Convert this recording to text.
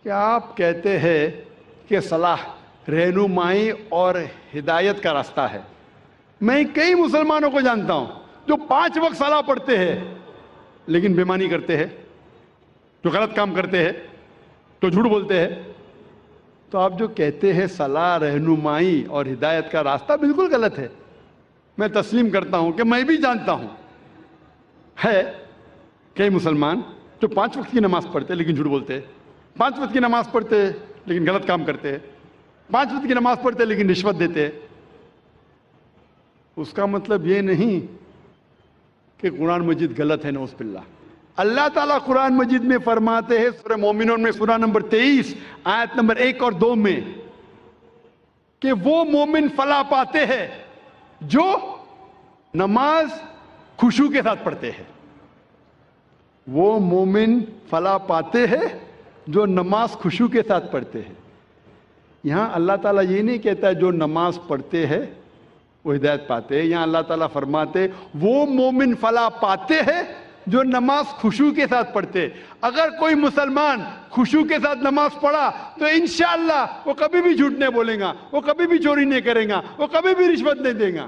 کہ آپ کہتے ہیں کہ صلاح رہنمائی اور ہدایت کا راستہ ہے. میں کئی مسلمانوں کو جانتا ہوں جو 5 وقت صلاح پڑھتے ہیں لیکن بےمانی کرتے ہیں، جو غلط کام کرتے ہیں، تو جھوٹ بولتے ہیں. تو آپ جو کہتے ہیں صلاح رہنمائی اور ہدایت کا راستہ، بالکل غلط ہے. میں تسلیم کرتا ہوں کہ میں بھی جانتا ہوں ہے کئی مسلمان جو 5 وقت کی نماز پڑھتے لیکن جھوٹ بولتے ہیں، 5 وقت کی نماز پڑھتے لیکن غلط کام کرتے ہیں، 5 وقت کی نماز پڑھتے لیکن رشوت دیتے ہیں. اس کا مطلب یہ نہیں کہ قرآن مجید غلط ہے، نعوذ باللہ. اللہ تعالیٰ قرآن مجید میں فرماتے ہیں سورہ مومنون میں سورہ نمبر 23 آیت نمبر 1 اور 2 میں کہ وہ مومن فلاح پاتے ہیں جو نماز خشوع کے ساتھ پڑھتے ہیں. وہ مومن فلاح پاتے ہیں جو نماز خشوع کے ساتھ پڑھتے ہیں. یہاں اللہ تعالیٰ یہ نہیں کہتا ہے جو نماز پڑھتے ہیں وہ ہدایت پاتے ہیں. یہاں اللہ تعالیٰ فرماتے وہ مومن فلاح پاتے ہیں جو نماز خشوع کے ساتھ پڑھتے. اگر کوئی مسلمان خشوع کے ساتھ نماز پڑھا تو انشاءاللہ وہ کبھی بھی جھوٹ نہیں بولے گا، وہ کبھی بھی چوری نہیں کرے گا، وہ کبھی بھی رشوت نہیں دے گا.